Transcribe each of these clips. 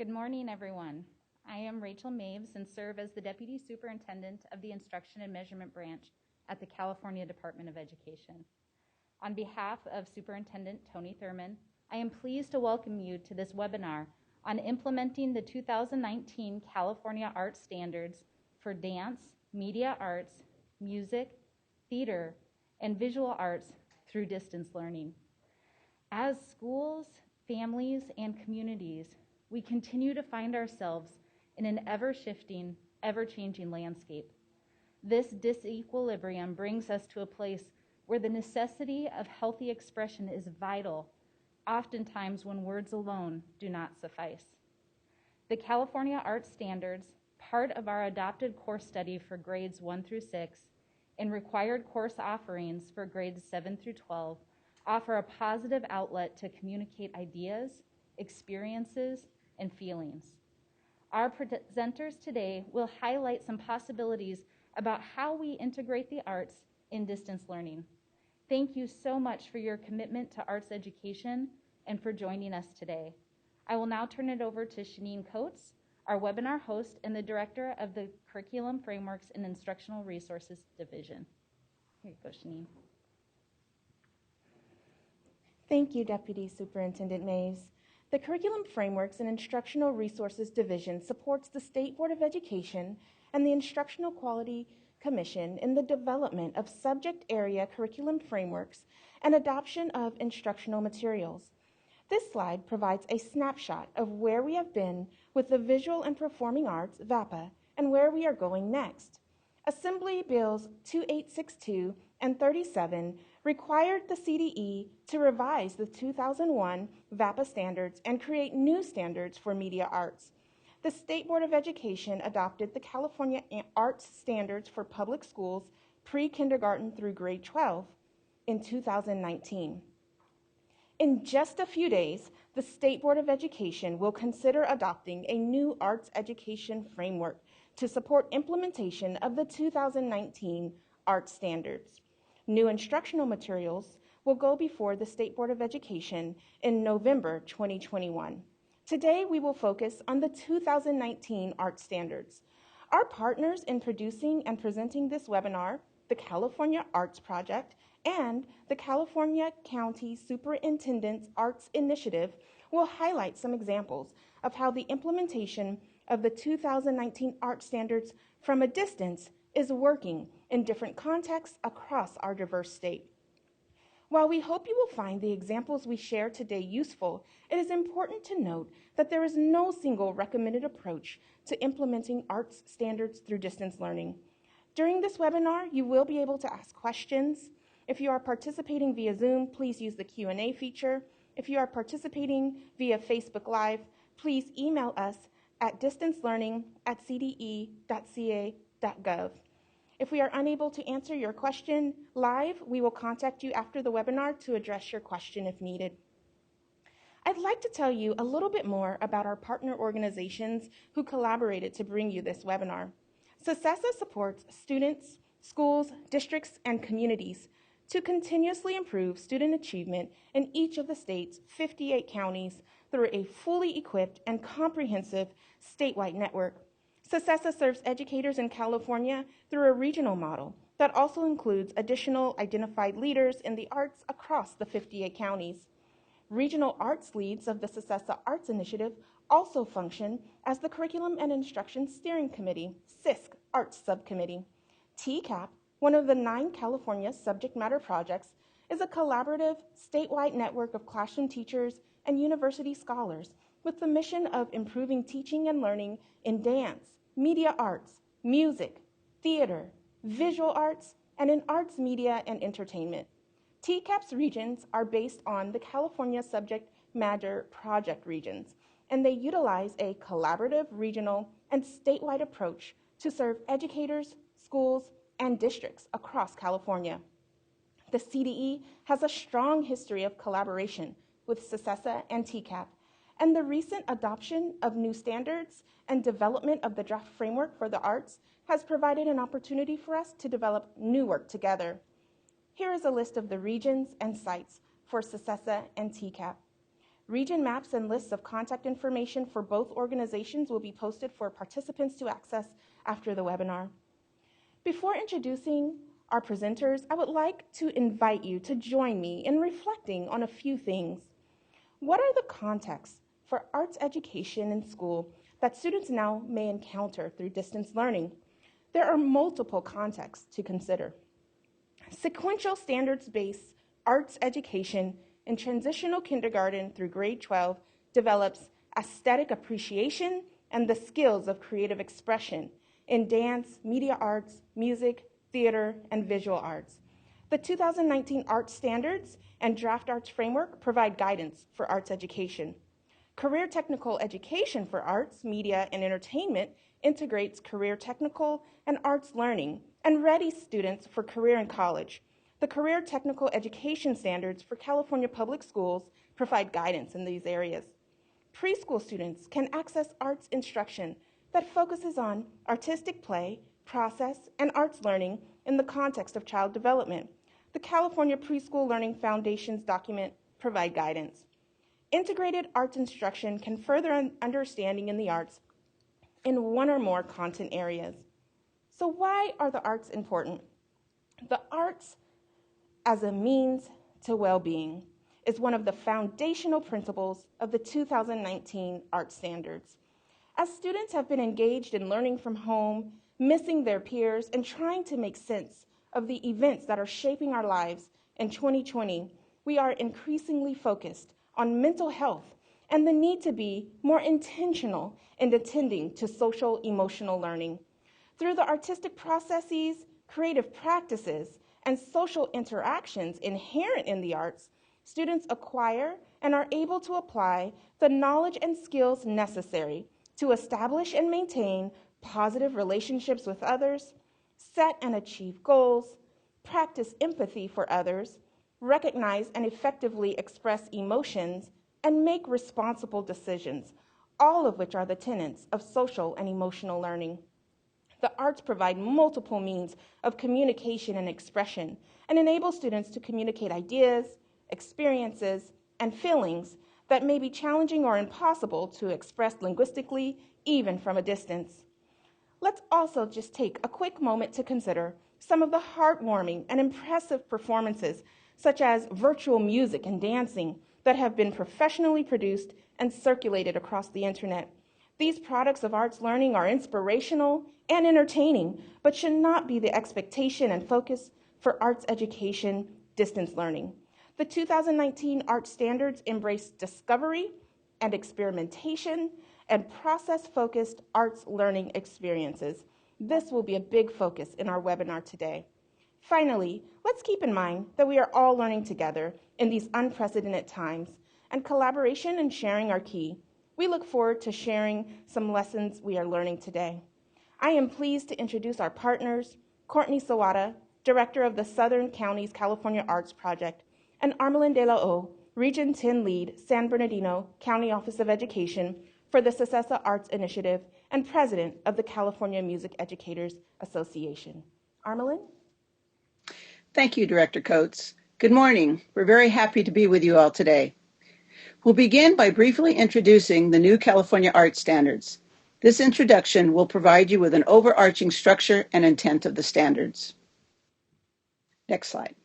Good morning, everyone. I am Rachel Maves and serve as the Deputy Superintendent of the Instruction and Measurement Branch at the California Department of Education. On behalf of Superintendent Tony Thurman, I am pleased to welcome you to this webinar on implementing the 2019 California Art Standards for dance, media arts, music, theater, and visual arts through distance learning. As schools, families, and communities, we continue to find ourselves in an ever-shifting, ever-changing landscape. This disequilibrium brings us to a place where the necessity of healthy expression is vital, oftentimes when words alone do not suffice. The California Art Standards, part of our adopted course study for grades 1 through 6, and required course offerings for grades 7 through 12, offer a positive outlet to communicate ideas, experiences, and feelings. Our presenters today will highlight some possibilities about how we integrate the arts in distance learning. Thank you so much for your commitment to arts education and for joining us today. I will now turn it over to Shanine Coates, our webinar host and the Director of the Curriculum Frameworks and Instructional Resources Division. Here you go, Shanine. Thank you, Deputy Superintendent Maves. The Curriculum Frameworks and Instructional Resources Division supports the State Board of Education and the Instructional Quality Commission in the development of subject area curriculum frameworks and adoption of instructional materials. This slide provides a snapshot of where we have been with the Visual and Performing Arts, VAPA, and where we are going next. Assembly Bills 2862 and 37 required the CDE to revise the 2001 VAPA standards and create new standards for media arts. The State Board of Education adopted the California Arts Standards for public schools pre-kindergarten through grade 12 in 2019. In just a few days, the State Board of Education will consider adopting a new arts education framework to support implementation of the 2019 art standards. New instructional materials will go before the State Board of Education in November 2021. Today, we will focus on the 2019 art standards. Our partners in producing and presenting this webinar, the California Arts Project and the California County Superintendents Arts Initiative, will highlight some examples of how the implementation of the 2019 art standards from a distance is working in different contexts across our diverse state. While we hope you will find the examples we share today useful, it is important to note that there is no single recommended approach to implementing arts standards through distance learning. During this webinar, you will be able to ask questions. If you are participating via Zoom, please use the Q&A feature. If you are participating via Facebook Live, please email us at distancelearning@cde.ca.gov. If we are unable to answer your question live, we will contact you after the webinar to address your question if needed. I'd like to tell you a little bit more about our partner organizations who collaborated to bring you this webinar. CCSESA supports students, schools, districts, and communities to continuously improve student achievement in each of the state's 58 counties through a fully equipped and comprehensive statewide network. CCSESA serves educators in California through a regional model that also includes additional identified leaders in the arts across the 58 counties. Regional arts leads of the CCSESA Arts Initiative also function as the Curriculum and Instruction Steering Committee, CISC Arts Subcommittee. TCAP, one of the 9 California subject matter projects, is a collaborative statewide network of classroom teachers and university scholars with the mission of improving teaching and learning in dance, media arts, music, theater, visual arts, and in arts, media, and entertainment. TCAP's regions are based on the California Subject Matter Project regions, and they utilize a collaborative regional and statewide approach to serve educators, schools, and districts across California. The CDE has a strong history of collaboration with CCSESA and TCAP, and the recent adoption of new standards and development of the draft framework for the arts has provided an opportunity for us to develop new work together. Here is a list of the regions and sites for CCSESA and TCAP. Region maps and lists of contact information for both organizations will be posted for participants to access after the webinar. Before introducing our presenters, I would like to invite you to join me in reflecting on a few things. What are the contexts for arts education in school that students now may encounter through distance learning? There are multiple contexts to consider. Sequential standards-based arts education in transitional kindergarten through grade 12 develops aesthetic appreciation and the skills of creative expression in dance, media arts, music, theater, and visual arts. The 2019 Art Standards and Draft Arts Framework provide guidance for arts education. Career Technical Education for Arts, Media, and Entertainment integrates career technical and arts learning and readies students for career in college. The Career Technical Education Standards for California Public Schools provide guidance in these areas. Preschool students can access arts instruction that focuses on artistic play, process, and arts learning in the context of child development. The California Preschool Learning Foundation's document provide guidance. Integrated arts instruction can further understanding in the arts in one or more content areas. So why are the arts important? The arts as a means to well-being is one of the foundational principles of the 2019 Art Standards. As students have been engaged in learning from home, missing their peers, and trying to make sense of the events that are shaping our lives in 2020, we are increasingly focused on mental health and the need to be more intentional in attending to social emotional learning. Through the artistic processes, creative practices, and social interactions inherent in the arts, students acquire and are able to apply the knowledge and skills necessary to establish and maintain positive relationships with others, set and achieve goals, practice empathy for others, recognize and effectively express emotions, and make responsible decisions, all of which are the tenets of social and emotional learning. The arts provide multiple means of communication and expression and enable students to communicate ideas, experiences, and feelings that may be challenging or impossible to express linguistically, even from a distance. Let's also just take a quick moment to consider some of the heartwarming and impressive performances, such as virtual music and dancing, that have been professionally produced and circulated across the internet. These products of arts learning are inspirational and entertaining, but should not be the expectation and focus for arts education distance learning. The 2019 Art Standards embrace discovery and experimentation and process-focused arts learning experiences. This will be a big focus in our webinar today. Finally, let's keep in mind that we are all learning together in these unprecedented times, and collaboration and sharing are key. We look forward to sharing some lessons we are learning today. I am pleased to introduce our partners, Courtney Sawada, Director of the Southern Counties California Arts Project, and Armelin De La O, Region 10 Lead, San Bernardino County Office of Education for the CCSESA Arts Initiative and President of the California Music Educators Association. Armelin? Thank you, Director Coates. Good morning. We're very happy to be with you all today. We'll begin by briefly introducing the new California Art Standards. This introduction will provide you with an overarching structure and intent of the standards. Next slide.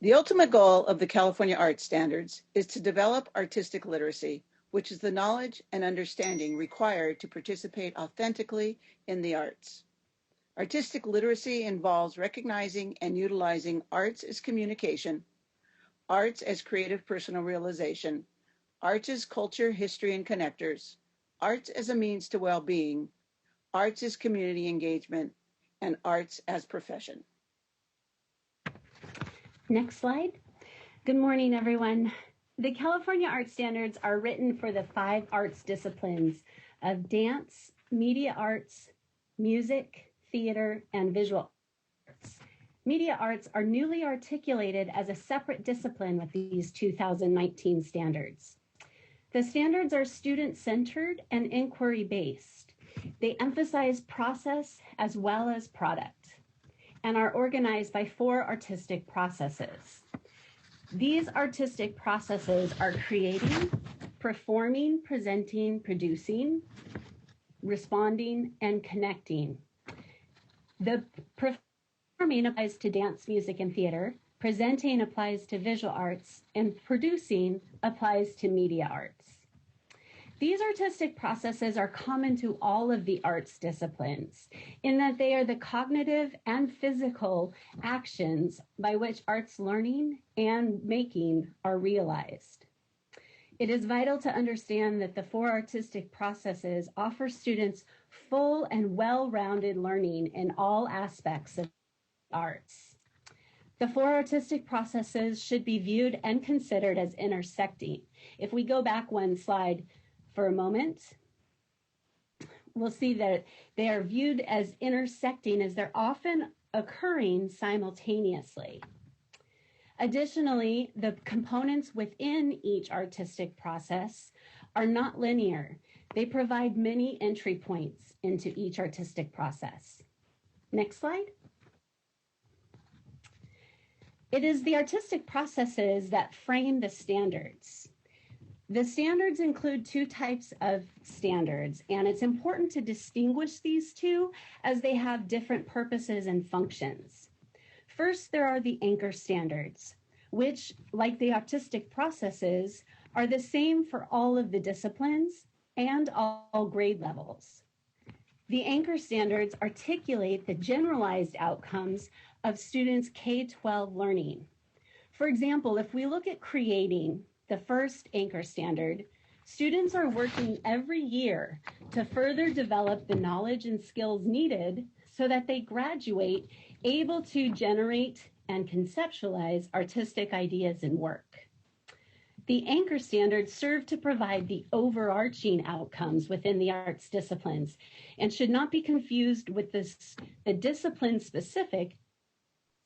The ultimate goal of the California Art Standards is to develop artistic literacy, which is the knowledge and understanding required to participate authentically in the arts. Artistic literacy involves recognizing and utilizing arts as communication, arts as creative personal realization, arts as culture, history, and connectors, arts as a means to well-being, arts as community engagement, and arts as profession. Next slide. Good morning, everyone. The California Art Standards are written for the 5 arts disciplines of dance, media arts, music, theater, and visual arts. Media arts are newly articulated as a separate discipline with these 2019 standards. The standards are student-centered and inquiry-based. They emphasize process as well as product and are organized by 4 artistic processes. These artistic processes are creating, performing, presenting, producing, responding, and connecting. The performing applies to dance, music, and theater, presenting applies to visual arts, and producing applies to media arts. These artistic processes are common to all of the arts disciplines in that they are the cognitive and physical actions by which arts learning and making are realized. It is vital to understand that the four artistic processes offer students full and well-rounded learning in all aspects of arts. The four artistic processes should be viewed and considered as intersecting. If we go back one slide for a moment, we'll see that they are viewed as intersecting as they're often occurring simultaneously. Additionally, the components within each artistic process are not linear. They provide many entry points into each artistic process. Next slide. It is the artistic processes that frame the standards. The standards include two types of standards, and it's important to distinguish these two as they have different purposes and functions. First, there are the anchor standards, which, like the artistic processes, are the same for all of the disciplines and all grade levels. The anchor standards articulate the generalized outcomes of students' K-12 learning. For example, if we look at creating, the first anchor standard, students are working every year to further develop the knowledge and skills needed so that they graduate able to generate and conceptualize artistic ideas and work. The anchor standards serve to provide the overarching outcomes within the arts disciplines and should not be confused with the discipline-specific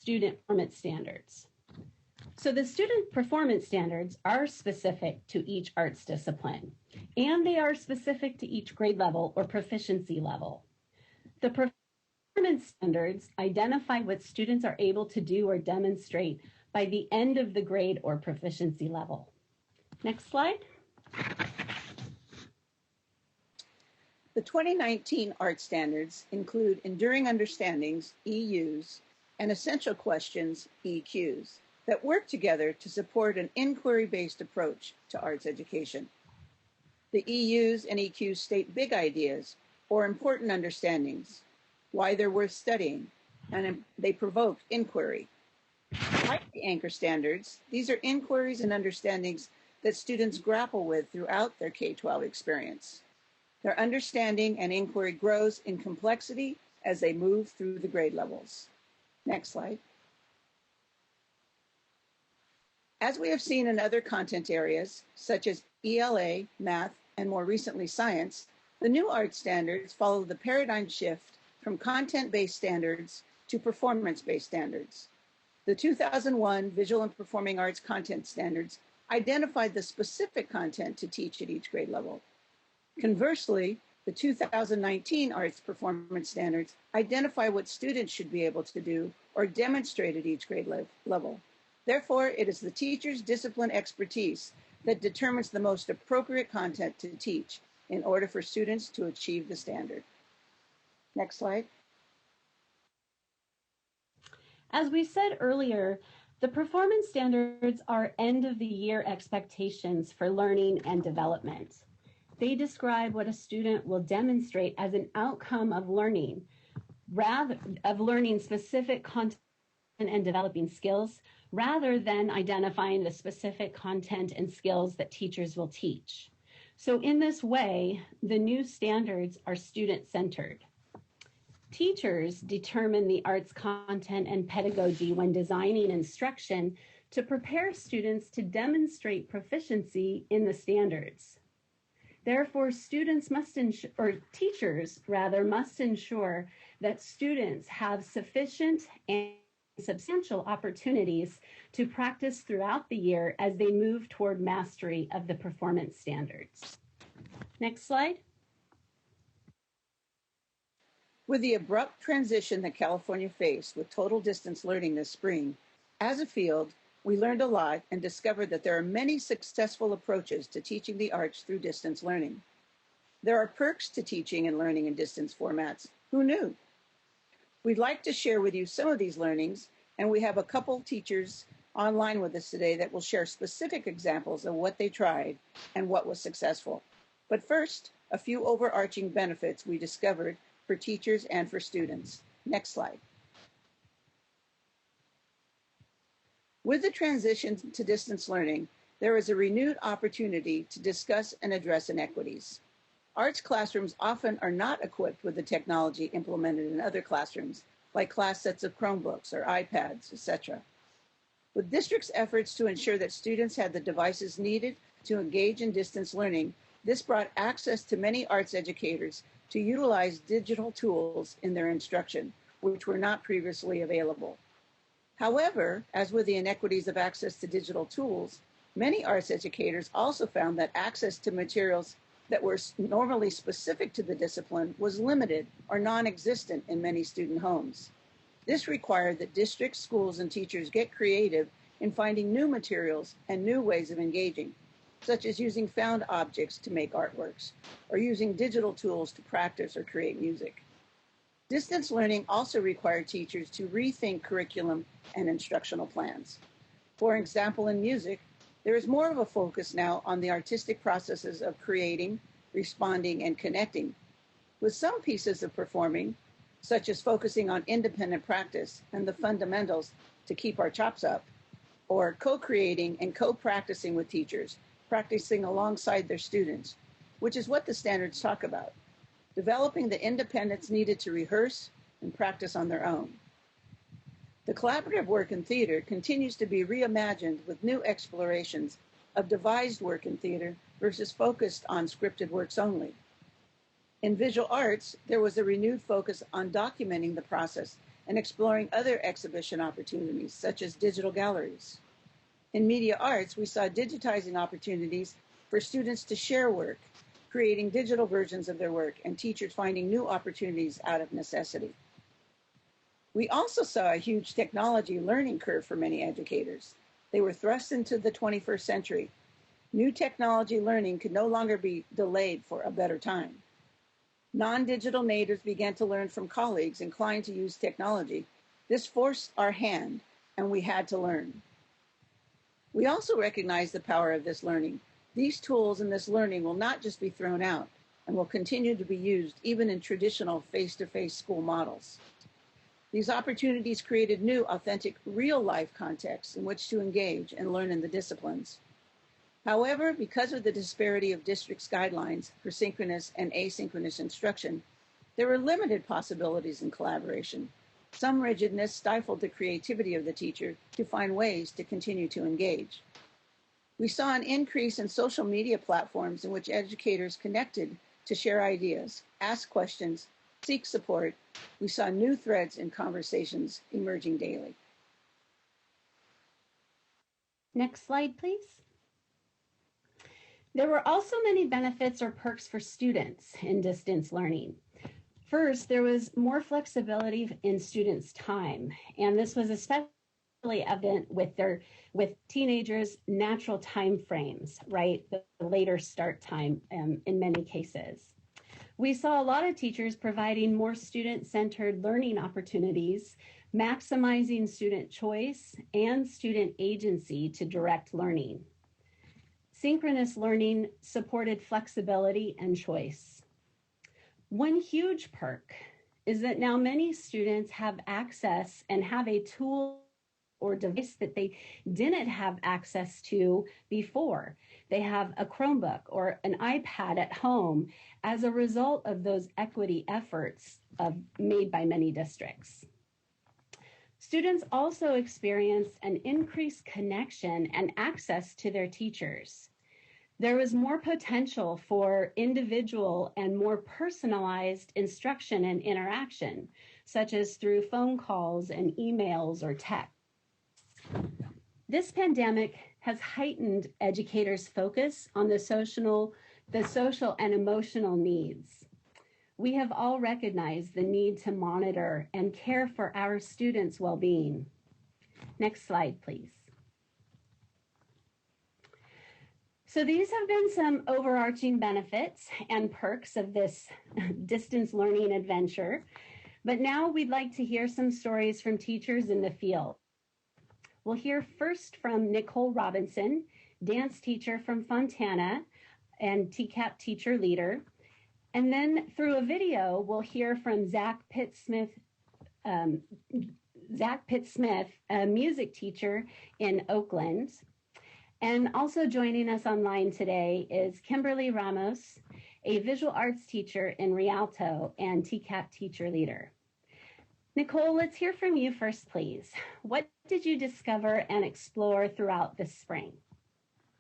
student performance standards. So the student performance standards are specific to each arts discipline, and they are specific to each grade level or proficiency level. The performance standards identify what students are able to do or demonstrate by the end of the grade or proficiency level. Next slide. The 2019 art standards include Enduring Understandings, EUs, and Essential Questions, EQs, that work together to support an inquiry-based approach to arts education. The EUs and EQs state big ideas or important understandings, why they're worth studying, and they provoke inquiry. Like the anchor standards, these are inquiries and understandings that students grapple with throughout their K-12 experience. Their understanding and inquiry grows in complexity as they move through the grade levels. Next slide. As we have seen in other content areas, such as ELA, math, and more recently science, the new art standards follow the paradigm shift from content-based standards to performance-based standards. The 2001 Visual and Performing Arts Content Standards identified the specific content to teach at each grade level. Conversely, the 2019 Arts Performance Standards identify what students should be able to do or demonstrate at each grade level. Therefore, it is the teacher's discipline expertise that determines the most appropriate content to teach in order for students to achieve the standard. Next slide. As we said earlier, the performance standards are end-of-the-year expectations for learning and development. They describe what a student will demonstrate as an outcome of learning, specific content and developing skills, rather than identifying the specific content and skills that teachers will teach. So in this way, the new standards are student-centered. Teachers determine the arts content and pedagogy when designing instruction to prepare students to demonstrate proficiency in the standards. Therefore, teachers must ensure that students have sufficient and substantial opportunities to practice throughout the year as they move toward mastery of the performance standards. Next slide. With the abrupt transition that California faced with total distance learning this spring, as a field, We learned a lot and discovered that there are many successful approaches to teaching the arts through distance learning. There are perks to teaching and learning in distance formats. Who knew? We'd like to share with you some of these learnings, and we have a couple teachers online with us today that will share specific examples of what they tried and what was successful. But first, a few overarching benefits we discovered for teachers and for students. Next slide. With the transition to distance learning, there is a renewed opportunity to discuss and address inequities. Arts classrooms often are not equipped with the technology implemented in other classrooms, like class sets of Chromebooks or iPads, etc. With districts' efforts to ensure that students had the devices needed to engage in distance learning, this brought access to many arts educators to utilize digital tools in their instruction, which were not previously available. However, as with the inequities of access to digital tools, many arts educators also found that access to materials that were normally specific to the discipline was limited or non-existent in many student homes. This required that districts, schools, and teachers get creative in finding new materials and new ways of engaging, such as using found objects to make artworks, or using digital tools to practice or create music. Distance learning also required teachers to rethink curriculum and instructional plans. For example, in music, there is more of a focus now on the artistic processes of creating, responding, and connecting, with some pieces of performing, such as focusing on independent practice and the fundamentals to keep our chops up, or co-creating and co-practicing with teachers, practicing alongside their students, which is what the standards talk about, developing the independence needed to rehearse and practice on their own. The collaborative work in theater continues to be reimagined with new explorations of devised work in theater versus focused on scripted works only. In visual arts, there was a renewed focus on documenting the process and exploring other exhibition opportunities, such as digital galleries. In media arts, we saw digitizing opportunities for students to share work, creating digital versions of their work, and teachers finding new opportunities out of necessity. We also saw a huge technology learning curve for many educators. They were thrust into the 21st century. New technology learning could no longer be delayed for a better time. Non-digital natives began to learn from colleagues inclined to use technology. This forced our hand, and we had to learn. We also recognize the power of this learning. These tools and this learning will not just be thrown out and will continue to be used even in traditional face-to-face school models. These opportunities created new, authentic, real-life contexts in which to engage and learn in the disciplines. However, because of the disparity of districts' guidelines for synchronous and asynchronous instruction, there were limited possibilities in collaboration. Some rigidness stifled the creativity of the teacher to find ways to continue to engage. We saw an increase in social media platforms in which educators connected to share ideas, ask questions, seek support. We saw new threads in conversations emerging daily. Next slide, please. There were also many benefits or perks for students in distance learning. First, there was more flexibility in students' time, and this was especially evident with teenagers' natural time frames, right? The later start time in many cases. We saw a lot of teachers providing more student-centered learning opportunities, maximizing student choice and student agency to direct learning. Synchronous learning supported flexibility and choice. One huge perk is that now many students have access and have a tool or device that they didn't have access to before. They have a Chromebook or an iPad at home as a result of those equity efforts made by many districts. Students also experienced an increased connection and access to their teachers. There was more potential for individual and more personalized instruction and interaction, such as through phone calls and emails or texts. This pandemic has heightened educators' focus on the social and emotional needs. We have all recognized the need to monitor and care for our students' well-being. Next slide, please. So these have been some overarching benefits and perks of this distance learning adventure. But now we'd like to hear some stories from teachers in the field. We'll hear first from Nicole Robinson, dance teacher from Fontana and TCAP teacher leader. And then through a video, we'll hear from Zach Pittsmith, a music teacher in Oakland. And also joining us online today is Kimberly Ramos, a visual arts teacher in Rialto and TCAP teacher leader. Nicole, let's hear from you first, please. What did you discover and explore throughout this spring?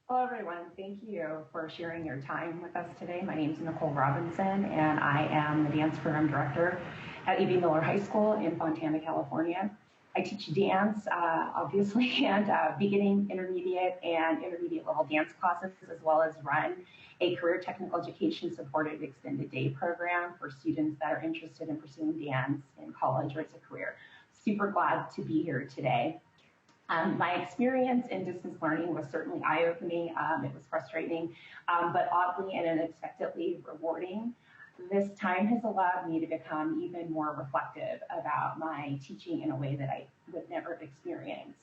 Hello, everyone. Thank you for sharing your time with us today. My name is Nicole Robinson, and I am the dance program director at E.B. Miller High School in Fontana, California. I teach dance, obviously, and beginning, intermediate, and intermediate level dance classes, as well as run a career technical education supported extended day program for students that are interested in pursuing dance in college or as a career. Super glad to be here today. My experience in distance learning was certainly eye-opening. It was frustrating, but oddly and unexpectedly rewarding. This time has allowed me to become even more reflective about my teaching in a way that I would never have experienced.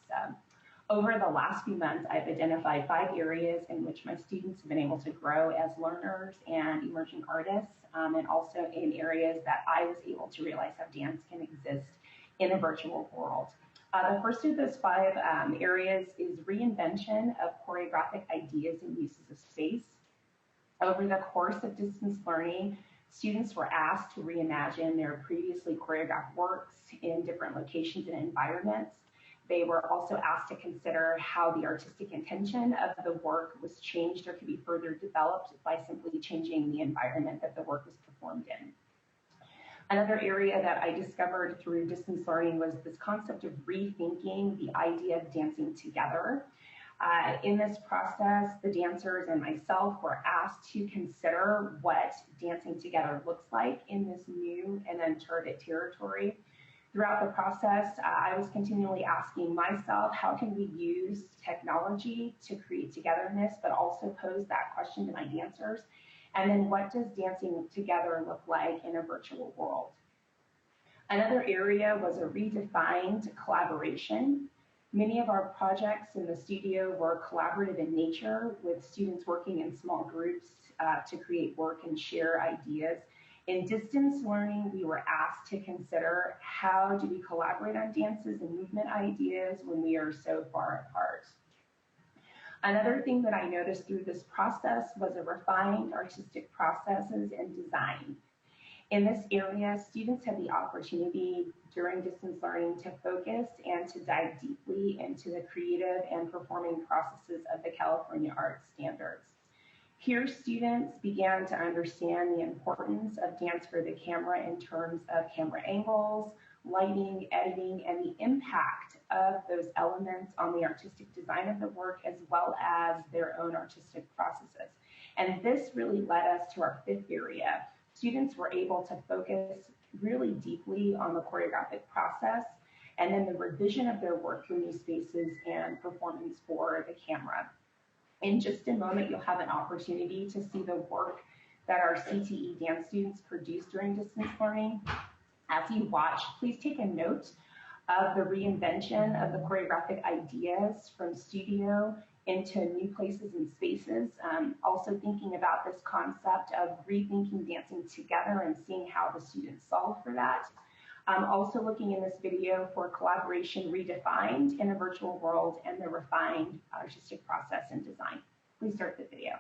Over the last few months, I've identified 5 areas in which my students have been able to grow as learners and emerging artists, and also in areas that I was able to realize how dance can exist in a virtual world. The first of those 5 areas is reinvention of choreographic ideas and uses of space. Over the course of distance learning, students were asked to reimagine their previously choreographed works in different locations and environments. They were also asked to consider how the artistic intention of the work was changed or could be further developed by simply changing the environment that the work was performed in. Another area that I discovered through distance learning was this concept of rethinking the idea of dancing together. In this process, the dancers and myself were asked to consider what dancing together looks like in this new and uncharted territory. Throughout the process, I was continually asking myself, how can we use technology to create togetherness, but also pose that question to my dancers? And then what does dancing together look like in a virtual world? Another area was a redefined collaboration. Many of our projects in the studio were collaborative in nature, with students working in small groups to create work and share ideas. In distance learning, we were asked to consider how do we collaborate on dances and movement ideas when we are so far apart. Another thing that I noticed through this process was a refined artistic processes and design. In this area, students had the opportunity during distance learning to focus and to dive deeply into the creative and performing processes of the California Arts Standards. Here, students began to understand the importance of dance for the camera in terms of camera angles, lighting, editing, and the impact of those elements on the artistic design of the work, as well as their own artistic processes. And this really led us to our 5th area. Students were able to focus really deeply on the choreographic process and then the revision of their work for new spaces and performance for the camera. In just a moment, you'll have an opportunity to see the work that our CTE dance students produced during distance learning. As you watch, please take a note of the reinvention of the choreographic ideas from studio into new places and spaces. Also thinking about this concept of rethinking dancing together and seeing how the students solve for that. Also looking in this video for collaboration redefined in a virtual world and the refined artistic process and design. Please start the video.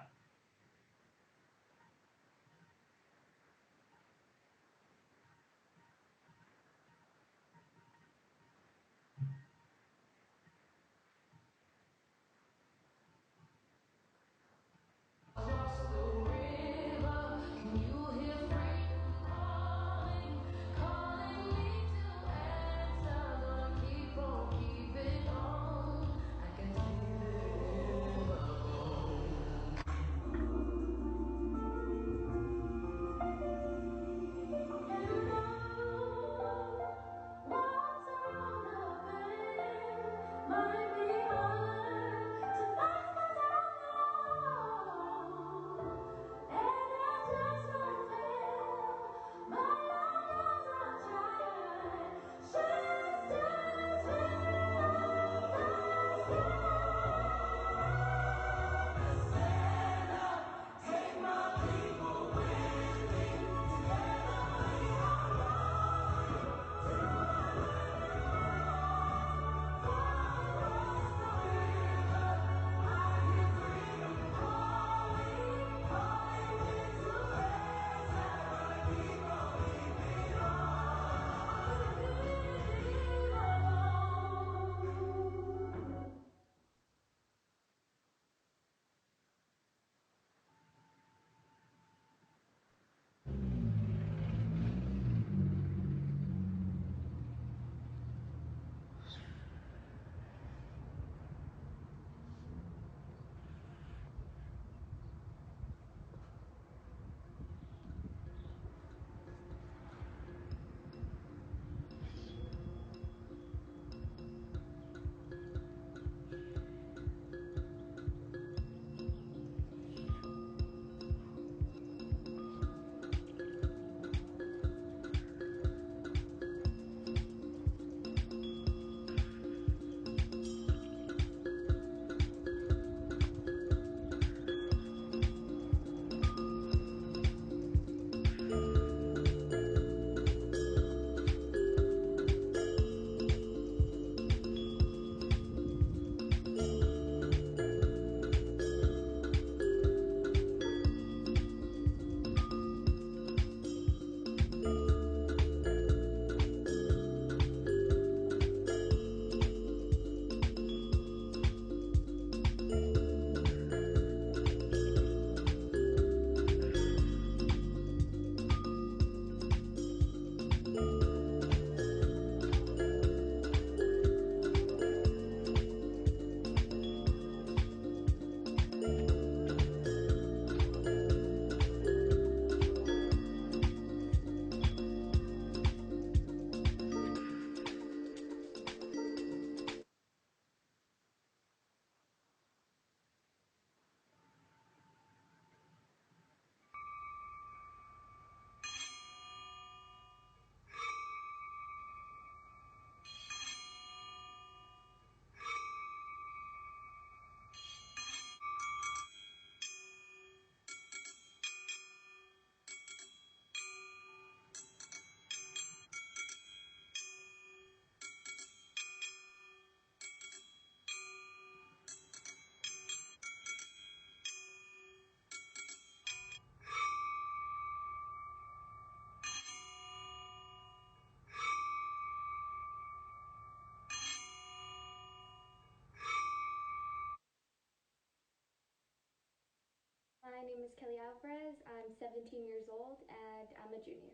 My name is Kelly Alvarez. I'm 17 years old and I'm a junior.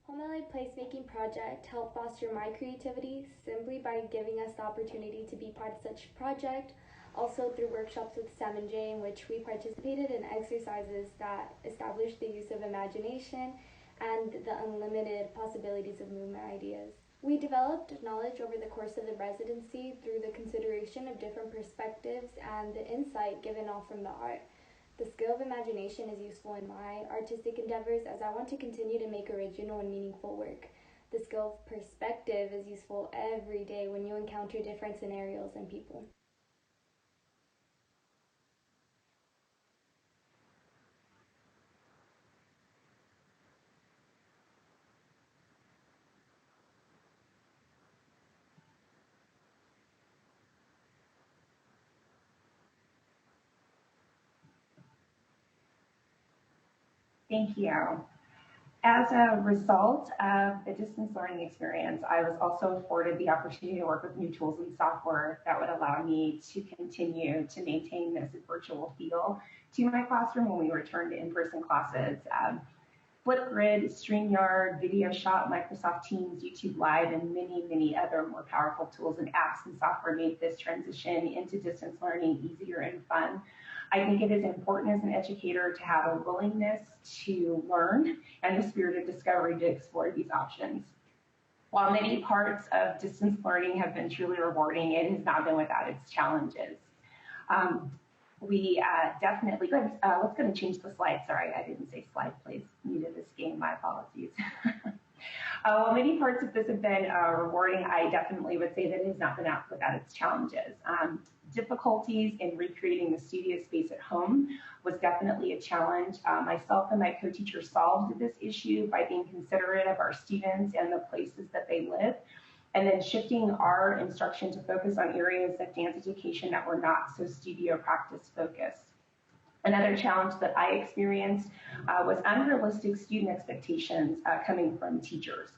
Home LA Placemaking Project helped foster my creativity simply by giving us the opportunity to be part of such a project. Also through workshops with Sam and Jay, in which we participated in exercises that established the use of imagination and the unlimited possibilities of movement ideas. We developed knowledge over the course of the residency through the consideration of different perspectives and the insight given off from the art. The skill of imagination is useful in my artistic endeavors as I want to continue to make original and meaningful work. The skill of perspective is useful every day when you encounter different scenarios and people. Thank you. As a result of the distance learning experience, I was also afforded the opportunity to work with new tools and software that would allow me to continue to maintain this virtual feel to my classroom when we returned to in-person classes. Flipgrid, StreamYard, VideoShop, Microsoft Teams, YouTube Live, and many, many other more powerful tools and apps and software made this transition into distance learning easier and fun. I think it is important as an educator to have a willingness to learn and the spirit of discovery to explore these options. While many parts of distance learning have been truly rewarding, it has not been without its challenges. We definitely, let's go and change the slide. Sorry, I didn't say slide, please. Muted this game, my apologies. While many parts of this have been rewarding, I definitely would say that it has not been out without its challenges. Difficulties in recreating the studio space at home was definitely a challenge. Myself and my co-teacher solved this issue by being considerate of our students and the places that they live, and then shifting our instruction to focus on areas of dance education that were not so studio practice focused. Another challenge that I experienced was unrealistic student expectations coming from teachers.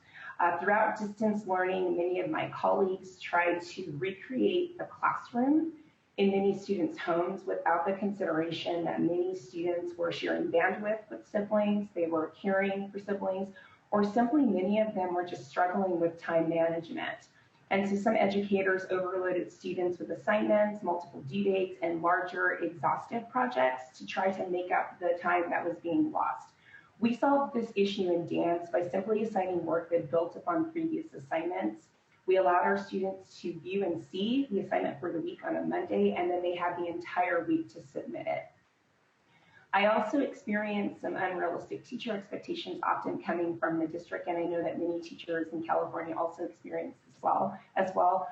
Throughout distance learning, many of my colleagues tried to recreate the classroom in many students' homes without the consideration that many students were sharing bandwidth with siblings, they were caring for siblings, or simply many of them were just struggling with time management. And so some educators overloaded students with assignments, multiple due dates, and larger exhaustive projects to try to make up the time that was being lost. We solved this issue in dance by simply assigning work that built upon previous assignments. We allowed our students to view and see the assignment for the week on a Monday, and then they had the entire week to submit it. I also experienced some unrealistic teacher expectations often coming from the district, and I know that many teachers in California also experience this as well.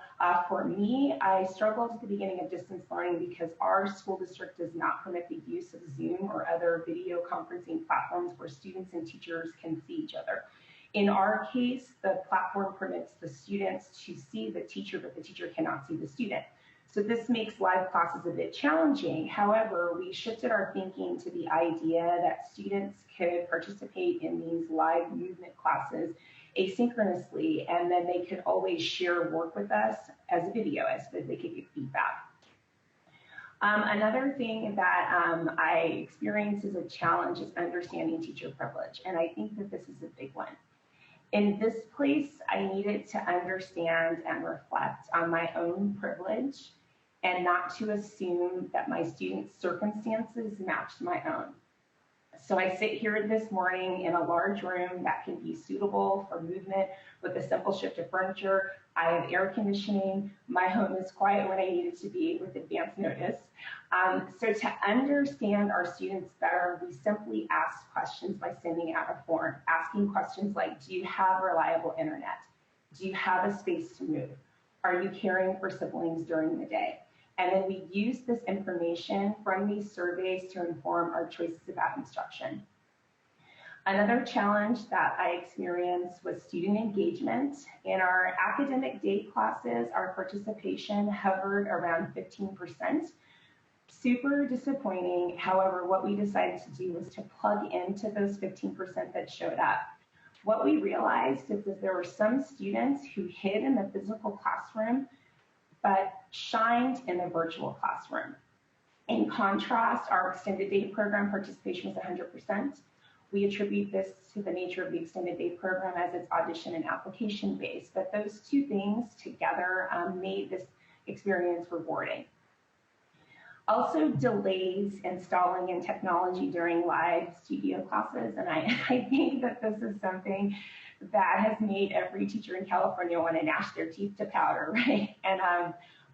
For me, I struggled at the beginning of distance learning because our school district does not permit the use of Zoom or other video conferencing platforms where students and teachers can see each other. In our case, the platform permits the students to see the teacher, but the teacher cannot see the student. So this makes live classes a bit challenging. However, we shifted our thinking to the idea that students could participate in these live movement classes asynchronously, and then they could always share work with us as a video so that they could get feedback. Another thing that I experienced as a challenge is understanding teacher privilege, and I think that this is a big one. In this place, I needed to understand and reflect on my own privilege and not to assume that my students' circumstances matched my own. So I sit here this morning in a large room that can be suitable for movement with a simple shift of furniture. I have air conditioning. My home is quiet when I need it to be with advance notice. So to understand our students better, we simply ask questions by sending out a form, asking questions like, do you have reliable internet? Do you have a space to move? Are you caring for siblings during the day? And then we use this information from these surveys to inform our choices about instruction. Another challenge that I experienced was student engagement. In our academic day classes, our participation hovered around 15%. Super disappointing. However, what we decided to do was to plug into those 15% that showed up. What we realized is that there were some students who hid in the physical classroom but shined in the virtual classroom. In contrast, our extended day program participation was 100%. We attribute this to the nature of the extended day program as it's audition and application based, but those two things together made this experience rewarding. Also, delays installing in technology during live studio classes, and I think that this is something that has made every teacher in California want to gnash their teeth to powder, right? And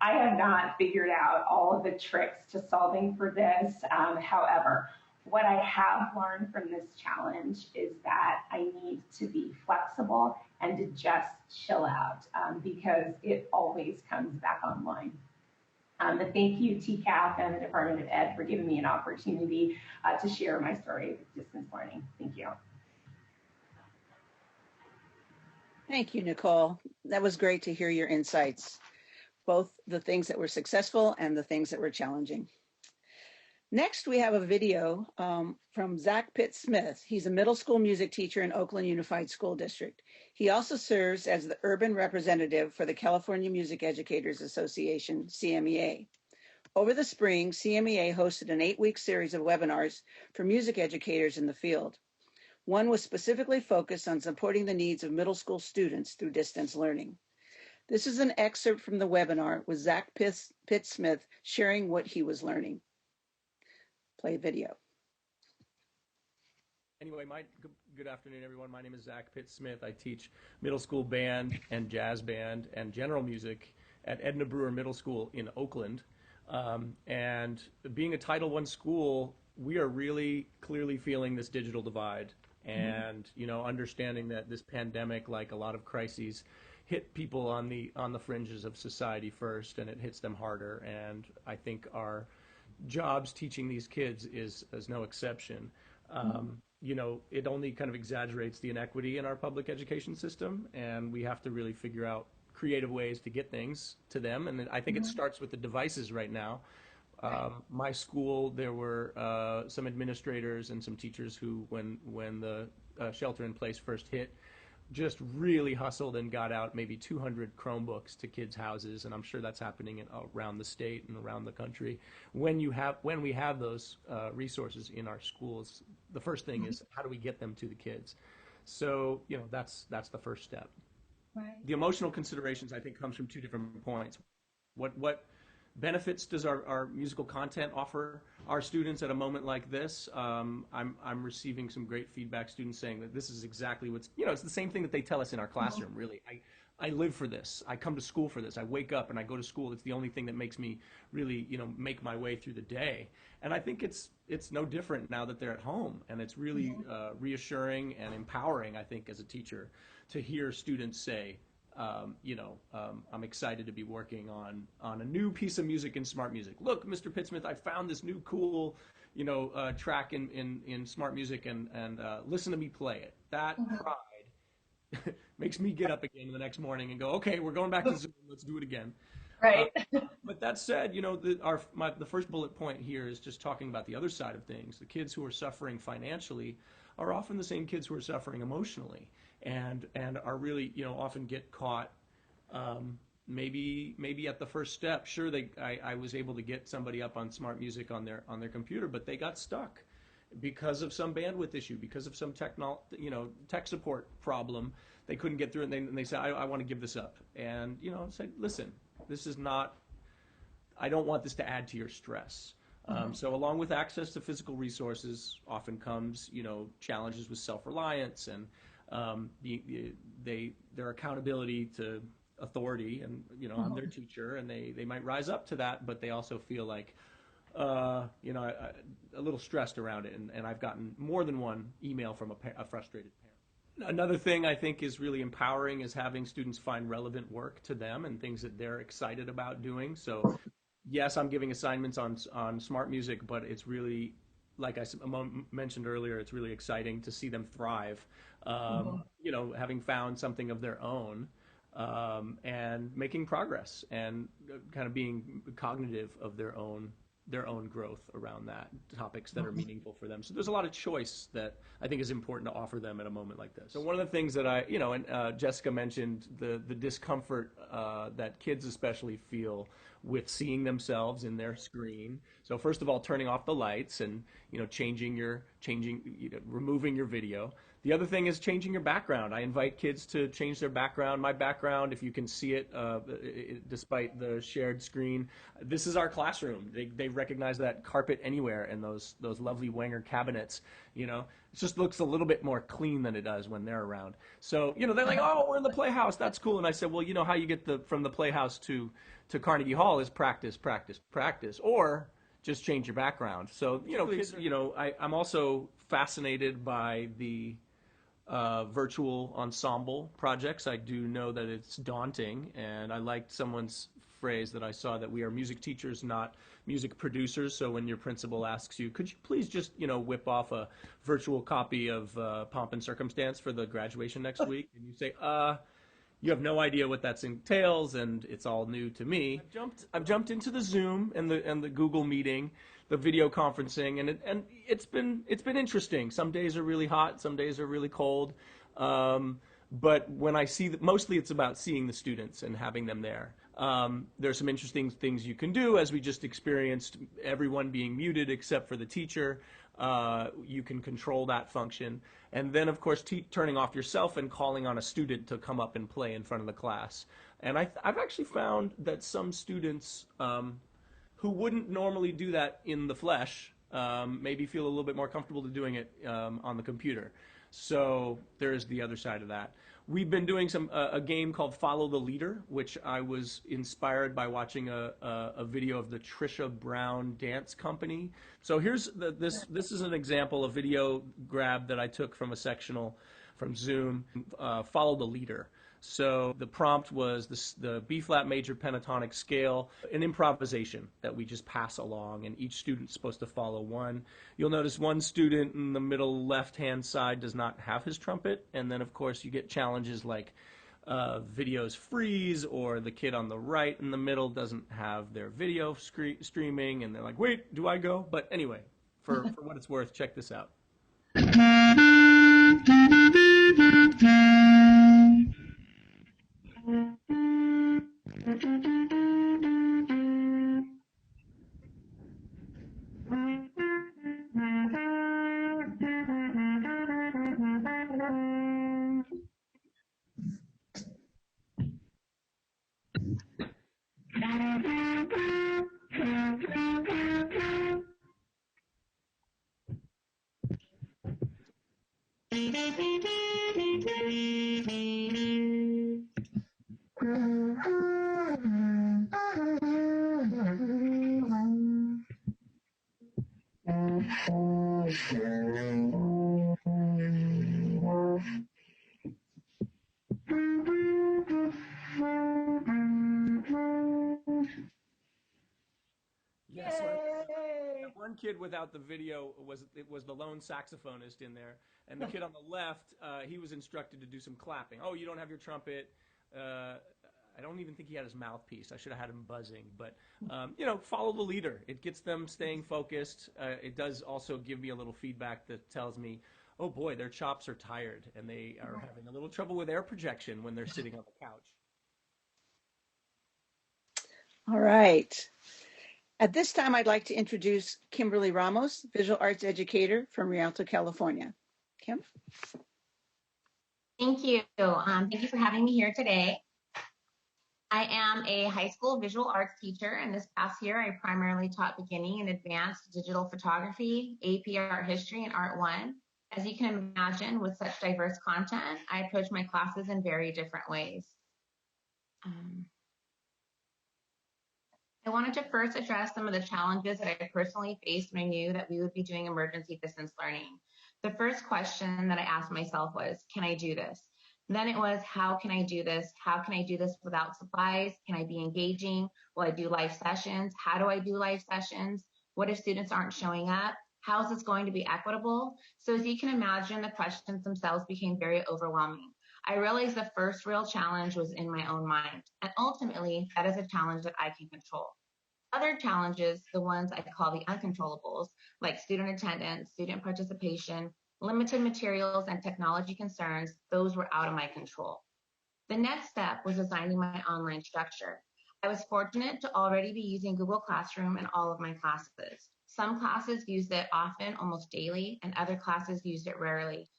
I have not figured out all of the tricks to solving for this. However, what I have learned from this challenge is that I need to be flexible and to just chill out because it always comes back online. But thank you, TCAP and the Department of Ed for giving me an opportunity to share my story just this morning. Thank you. Thank you, Nicole. That was great to hear your insights, both the things that were successful and the things that were challenging. Next, we have a video from Zach Pitt-Smith. He's a middle school music teacher in Oakland Unified School District. He also serves as the urban representative for the California Music Educators Association, CMEA. Over the spring, CMEA hosted an 8-week series of webinars for music educators in the field. One was specifically focused on supporting the needs of middle school students through distance learning. This is an excerpt from the webinar with Zach Pitt-Smith sharing what he was learning. Play video. Anyway, good afternoon, everyone. My name is Zach Pitt-Smith. I teach middle school band and jazz band and general music at Edna Brewer Middle School in Oakland. And being a Title I school, we are really clearly feeling this digital divide and, you know, understanding that this pandemic, like a lot of crises, hit people on the fringes of society first, and it hits them harder. And I think our jobs teaching these kids is no exception. You know, it only kind of exaggerates the inequity in our public education system, and we have to really figure out creative ways to get things to them. And I think it starts with the devices right now. My school, there were some administrators and some teachers who, when the shelter in place first hit, just really hustled and got out maybe 200 Chromebooks to kids' houses, and I'm sure that's happening around the state and around the country. When we have those resources in our schools, the first thing is how do we get them to the kids? So, you know, that's the first step. Right. The emotional considerations, I think, comes from two different points. What benefits does our musical content offer our students at a moment like this? I'm receiving some great feedback, students saying that this is exactly what's, you know, it's the same thing that they tell us in our classroom, really. I live for this. I come to school for this. I wake up and I go to school. It's the only thing that makes me really, you know, make my way through the day. And I think it's no different now that they're at home. And it's really reassuring and empowering, I think, as a teacher, to hear students say, I'm excited to be working on a new piece of music in Smart Music. Look, Mr. Pitt-Smith, I found this new cool, track in Smart Music, and listen to me play it. That pride makes me get up again the next morning and go, okay, we're going back to Zoom. Let's do it again. Right. But that said, the first bullet point here is just talking about the other side of things. The kids who are suffering financially are often the same kids who are suffering emotionally, and are really, often get caught maybe at the first step. Sure, I was able to get somebody up on Smart Music on their computer, but they got stuck because of some bandwidth issue, because of some tech support problem. They couldn't get through it, and they said, I want to give this up. And say, listen, this is not. I don't want this to add to your stress. So along with access to physical resources often comes, challenges with self-reliance and their accountability to authority, and I'm their teacher, and they might rise up to that, but they also feel like a little stressed around it, and I've gotten more than one email from a frustrated parent. Another thing I think is really empowering is having students find relevant work to them and things that they're excited about doing. So yes, I'm giving assignments on Smart Music, but it's really, like I mentioned earlier, it's really exciting to see them thrive, having found something of their own, and making progress and kind of being cognitive of their own their own growth around that, topics that are meaningful for them. So there's a lot of choice that I think is important to offer them at a moment like this. So one of the things that and Jessica mentioned the discomfort that kids especially feel with seeing themselves in their screen. So first of all, turning off the lights and removing your video. The other thing is changing your background. I invite kids to change their background. My background, if you can see it, despite the shared screen, this is our classroom. They recognize that carpet anywhere and those lovely Wenger cabinets. It just looks a little bit more clean than it does when they're around. So they're like, oh, we're in the Playhouse. That's cool. And I said, well, how you get from the Playhouse to Carnegie Hall is practice, practice, practice, or just change your background. So kids, I'm also fascinated by the virtual ensemble projects. I do know that it's daunting, and I liked someone's phrase that I saw, that we are music teachers, not music producers. So when your principal asks you, could you please just whip off a virtual copy of Pomp and Circumstance for the graduation next week, and you say, you have no idea what that entails, and it's all new to me. I've jumped into the Zoom and the Google Meeting, the video conferencing, and it's been interesting. Some days are really hot, some days are really cold. But when I see that, mostly it's about seeing the students and having them there. There's some interesting things you can do, as we just experienced, everyone being muted except for the teacher. You can control that function. And then, of course, turning off yourself and calling on a student to come up and play in front of the class. And I've actually found that some students who wouldn't normally do that in the flesh maybe feel a little bit more comfortable to doing it on the computer. So there's the other side of that. We've been doing a game called Follow the Leader, which I was inspired by watching a video of the Trisha Brown Dance Company. So here's this is an example, a video grab that I took from a sectional from Zoom. Follow the Leader. So the prompt was the B-flat major pentatonic scale, an improvisation that we just pass along, and each student's supposed to follow one. You'll notice one student in the middle left-hand side does not have his trumpet, and then, of course, you get challenges like videos freeze, or the kid on the right in the middle doesn't have their video streaming, and they're like, wait, do I go? But anyway, for what it's worth, check this out. Yes, that one kid without the video was the lone saxophonist in there, and the kid on the left, he was instructed to do some clapping. Oh, you don't have your trumpet. I don't even think he had his mouthpiece. I should have had him buzzing. But follow the leader. It gets them staying focused. It does also give me a little feedback that tells me, oh boy, their chops are tired, and they are having a little trouble with air projection when they're sitting on the couch. All right. At this time, I'd like to introduce Kimberly Ramos, visual arts educator from Rialto, California. Kim? Thank you. Thank you for having me here today. I am a high school visual arts teacher, and this past year I primarily taught beginning and advanced digital photography, AP art history, and art 1. As you can imagine, with such diverse content, I approach my classes in very different ways. I wanted to first address some of the challenges that I personally faced when I knew that we would be doing emergency distance learning. The first question that I asked myself was, can I do this? Then it was, how can I do this? How can I do this without supplies? Can I be engaging? Will I do live sessions? How do I do live sessions? What if students aren't showing up? How is this going to be equitable? So as you can imagine, the questions themselves became very overwhelming. I realized the first real challenge was in my own mind, and ultimately, that is a challenge that I can control. Other challenges, the ones I call the uncontrollables, like student attendance, student participation, limited materials, and technology concerns, those were out of my control. The next step was designing my online structure. I was fortunate to already be using Google Classroom in all of my classes. Some classes used it often, almost daily, and other classes used it rarely.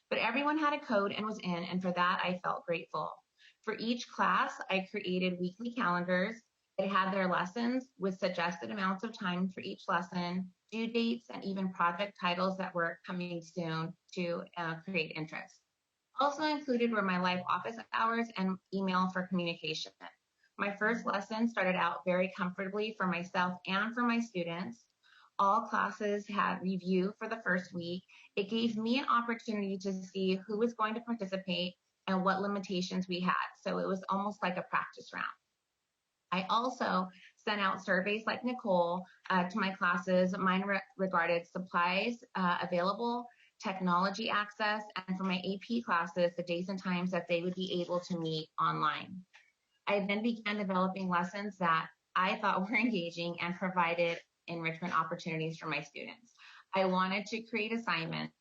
But everyone had a code and was in, and for that, I felt grateful. For each class, I created weekly calendars. It had their lessons with suggested amounts of time for each lesson, due dates, and even project titles that were coming soon to create interest. Also included were my live office hours and email for communication. My first lesson started out very comfortably for myself and for my students. All classes had review for the first week. It gave me an opportunity to see who was going to participate and what limitations we had. So it was almost like a practice round. I also sent out surveys like Nicole to my classes. Mine regarded supplies available, technology access, and for my AP classes, the days and times that they would be able to meet online. I then began developing lessons that I thought were engaging and provided enrichment opportunities for my students. I wanted to create assignments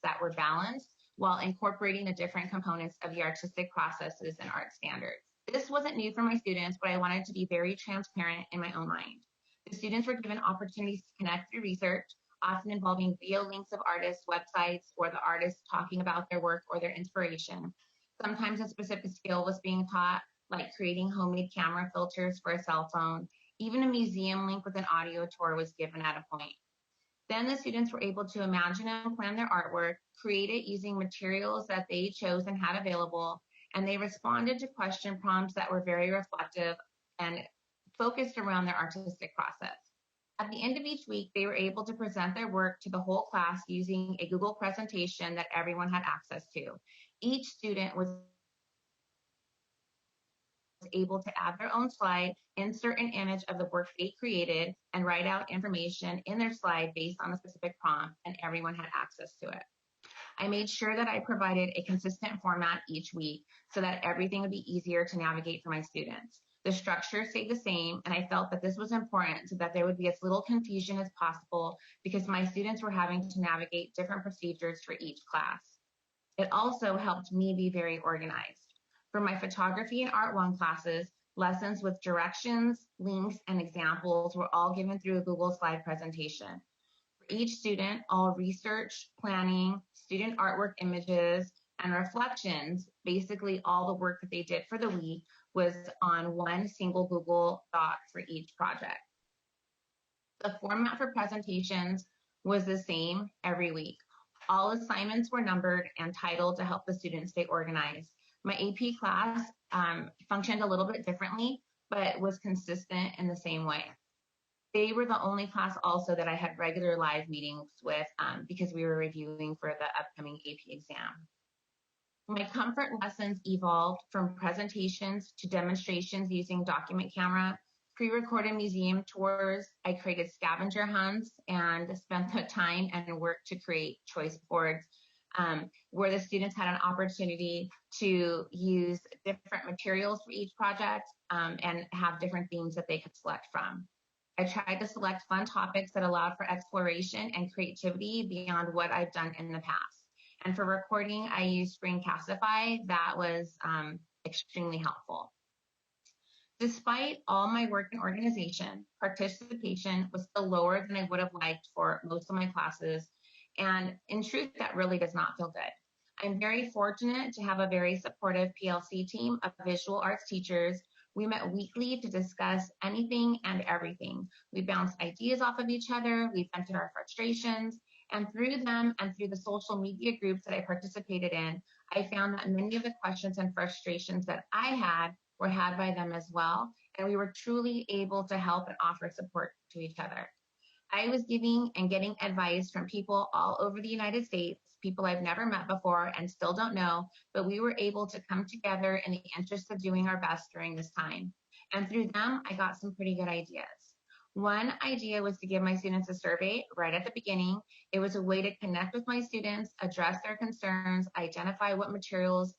that were balanced while incorporating the different components of the artistic processes and art standards. This wasn't new for my students, but I wanted to be very transparent in my own mind. The students were given opportunities to connect through research, often involving video links of artists' websites or the artists talking about their work or their inspiration. Sometimes a specific skill was being taught, like creating homemade camera filters for a cell phone. Even a museum link with an audio tour was given at a point. Then the students were able to imagine and plan their artwork, create it using materials that they chose and had available, and they responded to question prompts that were very reflective and focused around their artistic process. At the end of each week, they were able to present their work to the whole class using a Google presentation that everyone had access to. Each student was able to add their own slide, insert an image of the work they created, and write out information in their slide based on a specific prompt, and everyone had access to it. I made sure that I provided a consistent format each week so that everything would be easier to navigate for my students. The structure stayed the same, and I felt that this was important so that there would be as little confusion as possible because my students were having to navigate different procedures for each class. It also helped me be very organized. For my photography and Art 1 classes, lessons with directions, links, and examples were all given through a Google slide presentation. For each student, all research, planning, student artwork images, and reflections, basically all the work that they did for the week, was on one single Google Doc for each project. The format for presentations was the same every week. All assignments were numbered and titled to help the students stay organized. My AP class functioned a little bit differently, but was consistent in the same way. They were the only class also that I had regular live meetings with because we were reviewing for the upcoming AP exam. My comfort lessons evolved from presentations to demonstrations using document camera, pre-recorded museum tours. I created scavenger hunts and spent the time and work to create choice boards where the students had an opportunity to use different materials for each project and have different themes that they could select from. I tried to select fun topics that allowed for exploration and creativity beyond what I've done in the past. And for recording, I used Screencastify. That was extremely helpful. Despite all my work in organization, participation was still lower than I would have liked for most of my classes. And in truth, that really does not feel good. I'm very fortunate to have a very supportive PLC team of visual arts teachers. We met weekly to discuss anything and everything. We bounced ideas off of each other. We vented our frustrations. And through them and through the social media groups that I participated in, I found that many of the questions and frustrations that I had were had by them as well. And we were truly able to help and offer support to each other. I was giving and getting advice from people all over the United States, people I've never met before and still don't know, but we were able to come together in the interest of doing our best during this time. And through them, I got some pretty good ideas. One idea was to give my students a survey right at the beginning. It was a way to connect with my students, address their concerns, identify what materials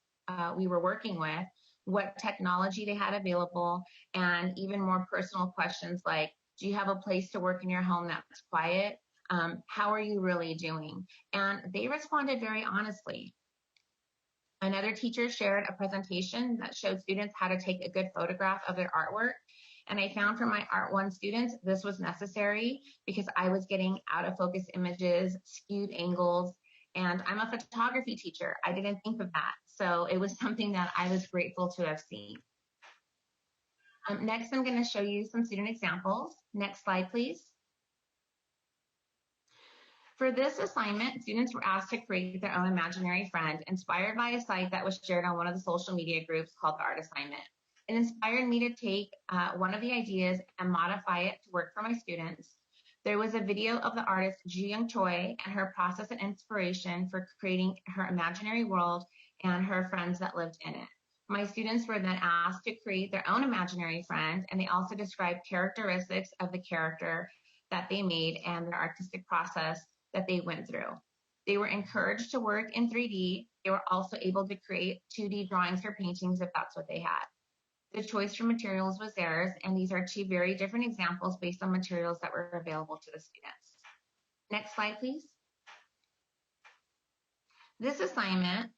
we were working with. what technology they had available, and even more personal questions like, do you have a place to work in your home that's quiet? How are you really doing? And they responded very honestly. Another teacher shared a presentation that showed students how to take a good photograph of their artwork. And I found for my Art 1 students, this was necessary because I was getting out of focus images, skewed angles, and I'm a photography teacher. I didn't think of that. So it was something that I was grateful to have seen. Next, I'm going to show you some student examples. Next slide, please. For this assignment, students were asked to create their own imaginary friend inspired by a site that was shared on one of the social media groups called the Art Assignment. It inspired me to take one of the ideas and modify it to work for my students. There was a video of the artist Ji Young Choi and her process and inspiration for creating her imaginary world and her friends that lived in it. My students were then asked to create their own imaginary friend, and they also described characteristics of the character that they made and their artistic process that they went through. They were encouraged to work in 3D. They were also able to create 2D drawings or paintings if that's what they had. The choice for materials was theirs, and these are two very different examples based on materials that were available to the students. Next slide, please. This assignment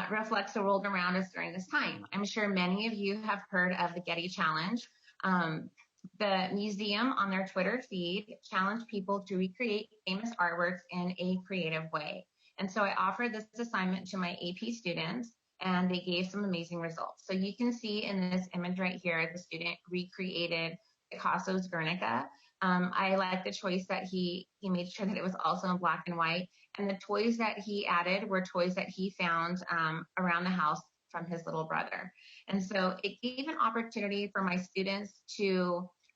reflects the world around us during this time. I'm sure many of you have heard of the Getty Challenge. The museum on their Twitter feed challenged people to recreate famous artworks in a creative way. And so I offered this assignment to my AP students, and they gave some amazing results. So you can see in this image right here, the student recreated Picasso's Guernica. I like the choice that he made sure that it was also in black and white. And the toys that he added were toys that he found around the house from his little brother. And so it gave an opportunity for my students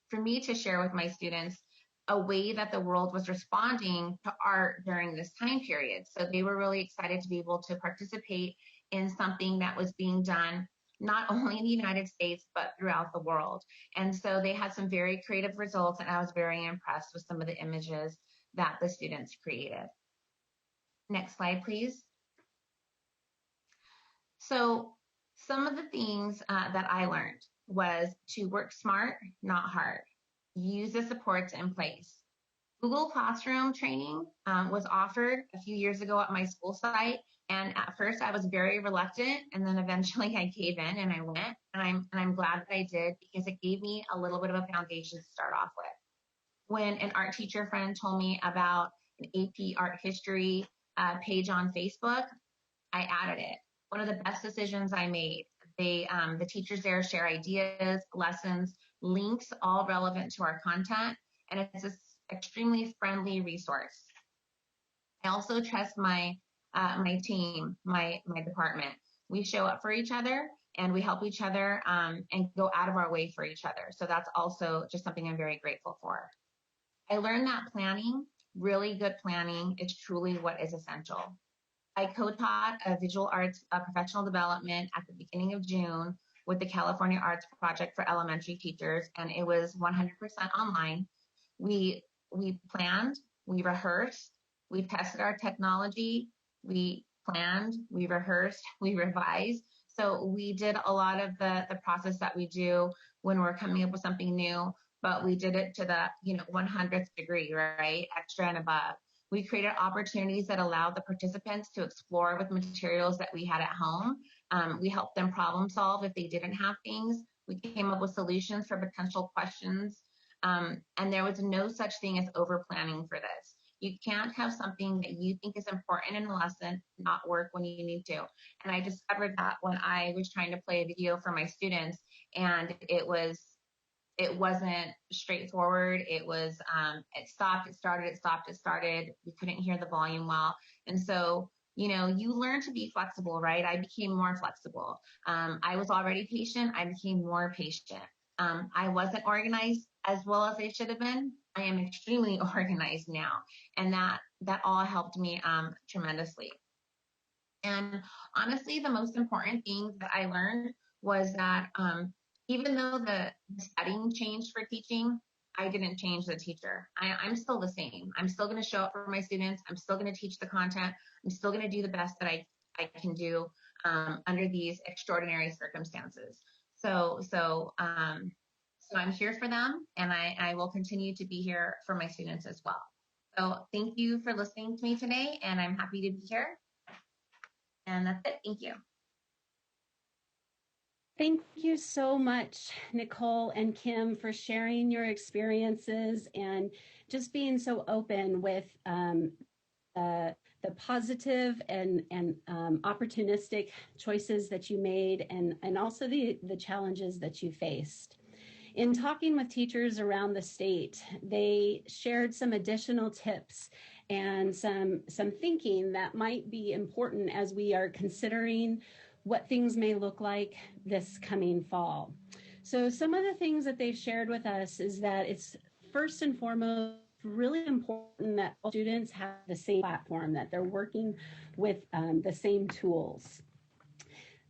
for me to share with my students a way that the world was responding to art during this time period. So they were really excited to be able to participate in something that was being done not only in the United States, but throughout the world. And so they had some very creative results, and I was very impressed with some of the images that the students created. Next slide, please. So some of the things that I learned was to work smart, not hard. Use the supports in place. Google Classroom training was offered a few years ago at my school site. And at first I was very reluctant, and then eventually I gave in and I went, and I'm glad that I did, because it gave me a little bit of a foundation to start off with. When an art teacher friend told me about an AP art history page on Facebook, I added it. One of the best decisions I made. The teachers there share ideas, lessons, links, all relevant to our content, and it's an extremely friendly resource. I also trust my team, my department. We show up for each other, and we help each other and go out of our way for each other. So that's also just something I'm very grateful for. I learned that planning, really good planning, is truly what is essential. I co-taught a visual arts professional development at the beginning of June with the California Arts Project for elementary teachers, and it was 100% online. We planned, we rehearsed, we tested our technology, we planned, we rehearsed, we revised. So we did a lot of the process that we do when we're coming up with something new, but we did it to the 100th degree, right? Extra and above. We created opportunities that allowed the participants to explore with materials that we had at home. We helped them problem solve if they didn't have things. We came up with solutions for potential questions. And there was no such thing as over planning for this. You can't have something that you think is important in a lesson not work when you need to. And I discovered that when I was trying to play a video for my students, and it wasn't straightforward. It was, it stopped, it started, it stopped, it started. We couldn't hear the volume well. And so, you learn to be flexible, right? I became more flexible. I was already patient. I became more patient. I wasn't organized as well as I should have been. I am extremely organized now. And that all helped me tremendously. And honestly, the most important thing that I learned was that even though the setting changed for teaching, I didn't change the teacher. I'm still the same. I'm still going to show up for my students. I'm still going to teach the content. I'm still going to do the best that I can do. under these extraordinary circumstances. So I'm here for them, and I will continue to be here for my students as well. So thank you for listening to me today, and I'm happy to be here. And that's it. Thank you. Thank you so much, Nicole and Kim, for sharing your experiences and just being so open with the positive and opportunistic choices that you made, and also the challenges that you faced. In talking with teachers around the state, they shared some additional tips and some thinking that might be important as we are considering what things may look like this coming fall. So some of the things that they've shared with us is that it's first and foremost really important that all students have the same platform, that they're working with the same tools.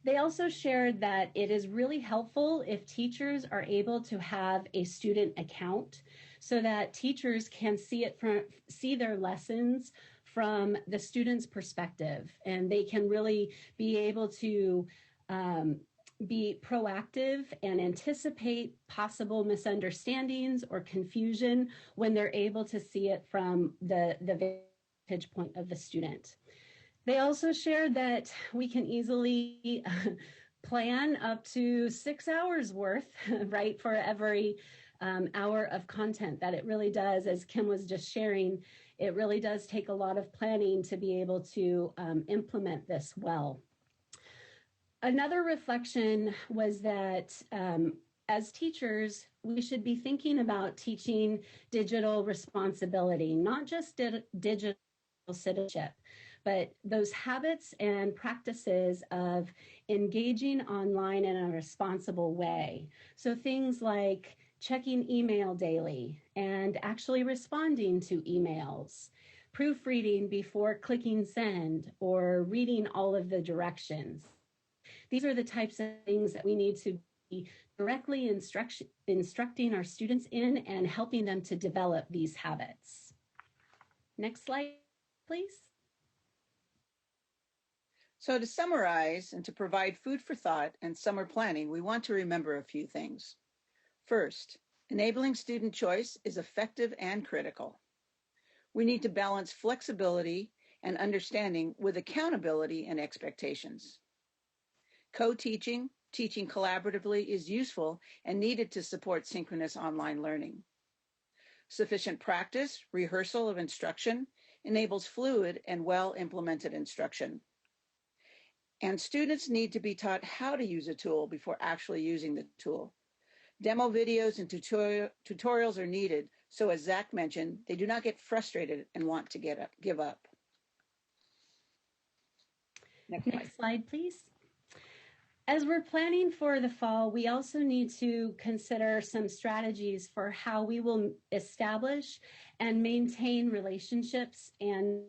They also shared that it is really helpful if teachers are able to have a student account so that teachers can see their lessons from the student's perspective, and they can really be able to be proactive and anticipate possible misunderstandings or confusion when they're able to see it from the vantage point of the student. They also shared that we can easily plan up to 6 hours worth, right, for every hour of content, that it really does, as Kim was just sharing, it really does take a lot of planning to be able to implement this well. Another reflection was that as teachers, we should be thinking about teaching digital responsibility, not just digital citizenship, but those habits and practices of engaging online in a responsible way. So things like checking email daily and actually responding to emails, proofreading before clicking send, or reading all of the directions. These are the types of things that we need to be directly instructing our students in and helping them to develop these habits. Next slide, please. So to summarize and to provide food for thought and summer planning, we want to remember a few things. First, enabling student choice is effective and critical. We need to balance flexibility and understanding with accountability and expectations. Co-teaching, teaching collaboratively is useful and needed to support synchronous online learning. Sufficient practice, rehearsal of instruction enables fluid and well-implemented instruction. And students need to be taught how to use a tool before actually using the tool. Demo videos and tutorials are needed, so as Zach mentioned, they do not get frustrated and want to give up. Next slide, please. As we're planning for the fall, we also need to consider some strategies for how we will establish and maintain relationships and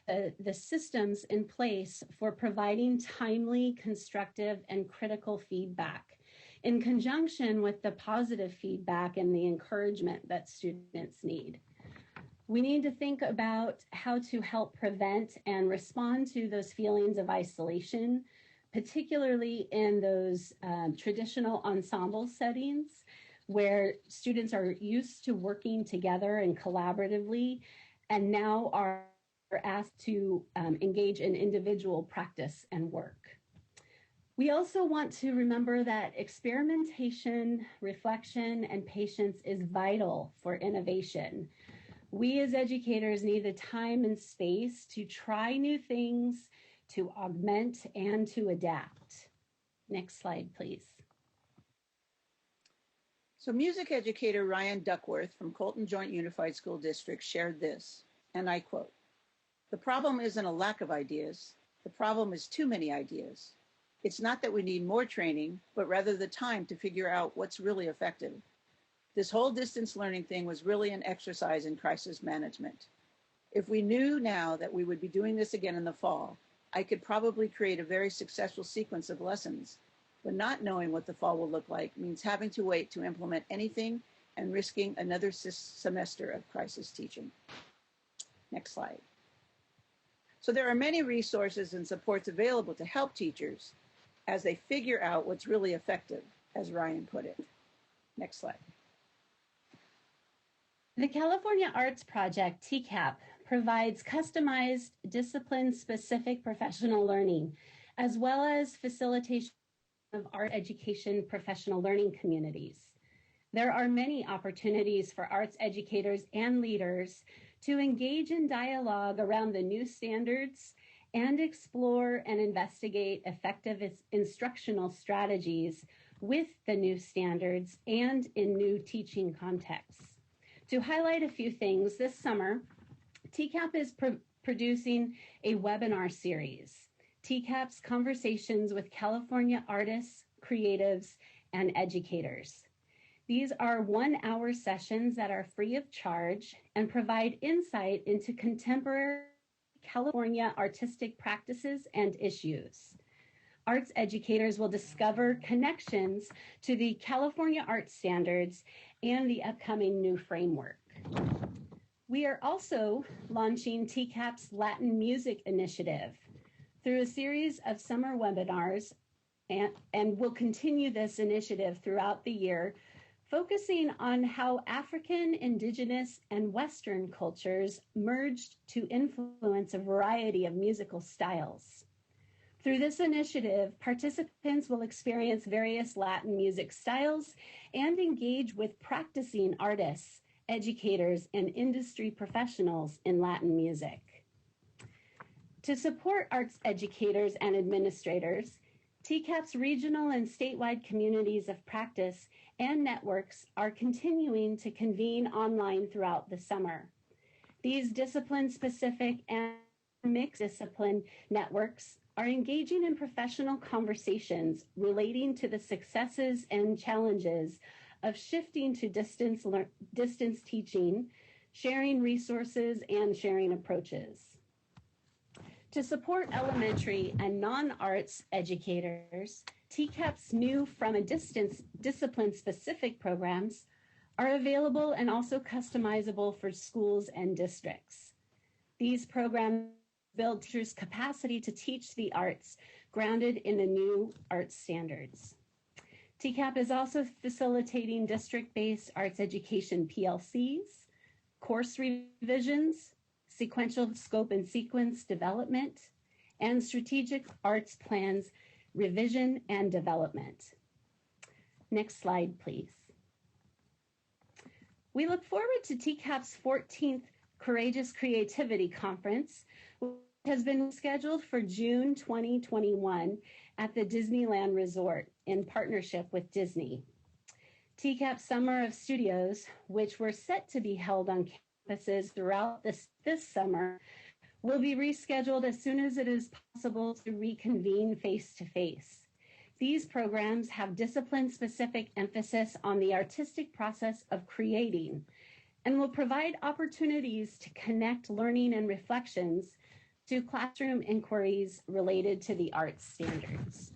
the systems in place for providing timely, constructive, and critical feedback in conjunction with the positive feedback and the encouragement that students need. We need to think about how to help prevent and respond to those feelings of isolation, particularly in those traditional ensemble settings where students are used to working together and collaboratively and now are asked to engage in individual practice and work. We also want to remember that experimentation, reflection, and patience is vital for innovation. We as educators need the time and space to try new things, to augment, and to adapt. Next slide, please. So music educator Ryan Duckworth from Colton Joint Unified School District shared this, and I quote, "The problem isn't a lack of ideas. The problem is too many ideas. It's not that we need more training, but rather the time to figure out what's really effective. This whole distance learning thing was really an exercise in crisis management. If we knew now that we would be doing this again in the fall, I could probably create a very successful sequence of lessons, but not knowing what the fall will look like means having to wait to implement anything and risking another semester of crisis teaching." Next slide. So there are many resources and supports available to help teachers as they figure out what's really effective, as Ryan put it. Next slide. The California Arts Project, TCAP, provides customized, discipline-specific professional learning, as well as facilitation of art education professional learning communities. There are many opportunities for arts educators and leaders to engage in dialogue around the new standards and explore and investigate effective instructional strategies with the new standards and in new teaching contexts. To highlight a few things, this summer, TCAP is producing a webinar series, TCAP's Conversations with California Artists, Creatives, and Educators. These are 1-hour sessions that are free of charge and provide insight into contemporary California artistic practices and issues. Arts educators will discover connections to the California Arts Standards and the upcoming new framework. We are also launching TCAP's Latin Music Initiative through a series of summer webinars, and will continue this initiative throughout the year, focusing on how African, Indigenous, and Western cultures merged to influence a variety of musical styles. Through this initiative, participants will experience various Latin music styles and engage with practicing artists, educators, and industry professionals in Latin music. To support arts educators and administrators, TCAP's regional and statewide communities of practice and networks are continuing to convene online throughout the summer. These discipline-specific and mixed discipline networks are engaging in professional conversations relating to the successes and challenges of shifting to distance teaching, sharing resources, and sharing approaches. To support elementary and non-arts educators, TCAP's new From a Distance discipline-specific programs are available and also customizable for schools and districts. These programs build teachers' capacity to teach the arts grounded in the new arts standards. TCAP is also facilitating district-based arts education PLCs, course revisions, sequential scope and sequence development, and strategic arts plans revision and development. Next slide, please. We look forward to TCAP's 14th Courageous Creativity Conference, which has been scheduled for June 2021 at the Disneyland Resort in partnership with Disney. TCAP Summer of Studios, which were set to be held on campuses throughout this summer, will be rescheduled as soon as it is possible to reconvene face-to-face. These programs have discipline-specific emphasis on the artistic process of creating and will provide opportunities to connect learning and reflections to classroom inquiries related to the arts standards.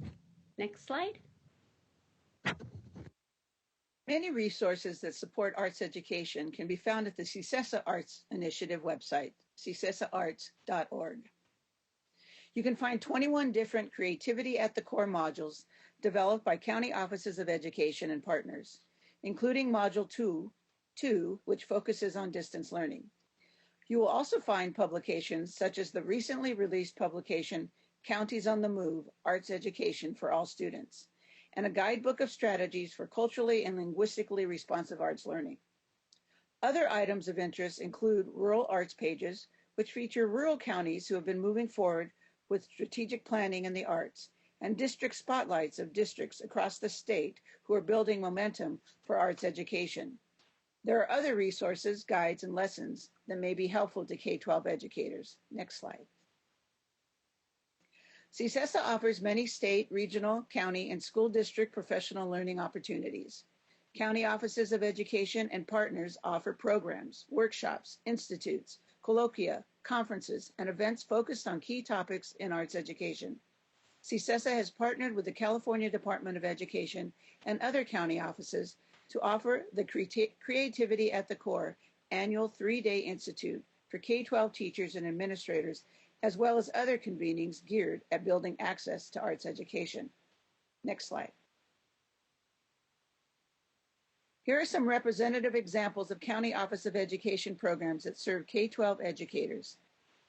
Next slide. Many resources that support arts education can be found at the CCSESA Arts Initiative website, ccesaarts.org. You can find 21 different Creativity at the Core modules developed by county offices of education and partners, including Module 2, which focuses on distance learning. You will also find publications such as the recently released publication, Counties on the Move, Arts Education for All Students, and a guidebook of strategies for culturally and linguistically responsive arts learning. Other items of interest include rural arts pages, which feature rural counties who have been moving forward with strategic planning in the arts, and district spotlights of districts across the state who are building momentum for arts education. There are other resources, guides, and lessons that may be helpful to K-12 educators. Next slide. CCSESA offers many state, regional, county, and school district professional learning opportunities. County offices of education and partners offer programs, workshops, institutes, colloquia, conferences, and events focused on key topics in arts education. CCSESA has partnered with the California Department of Education and other county offices to offer the Creativity at the Core annual 3-day institute for K-12 teachers and administrators as well as other convenings geared at building access to arts education. Next slide. Here are some representative examples of County Office of Education programs that serve K-12 educators.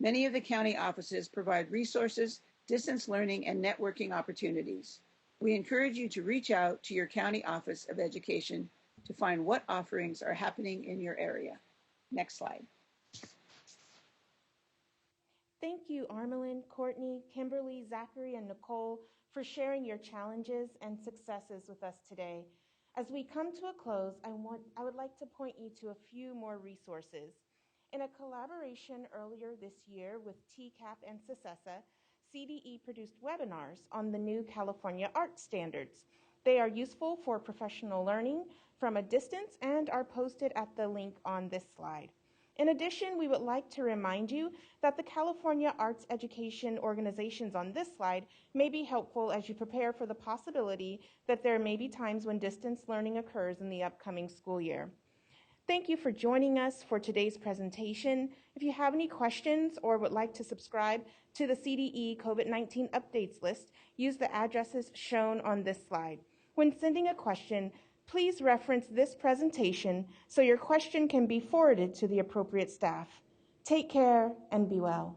Many of the county offices provide resources, distance learning, and networking opportunities. We encourage you to reach out to your County Office of Education to find what offerings are happening in your area. Next slide. Thank you, Armelin, Courtney, Kimberly, Zachary, and Nicole for sharing your challenges and successes with us today. As we come to a close, I would like to point you to a few more resources. In a collaboration earlier this year with TCAP and CCSESA, CDE produced webinars on the new California art standards. They are useful for professional learning from a distance and are posted at the link on this slide. In addition, we would like to remind you that the California arts education organizations on this slide may be helpful as you prepare for the possibility that there may be times when distance learning occurs in the upcoming school year. Thank you for joining us for today's presentation. If you have any questions or would like to subscribe to the CDE COVID-19 updates list, use the addresses shown on this slide. When sending a question, please reference this presentation so your question can be forwarded to the appropriate staff. Take care and be well.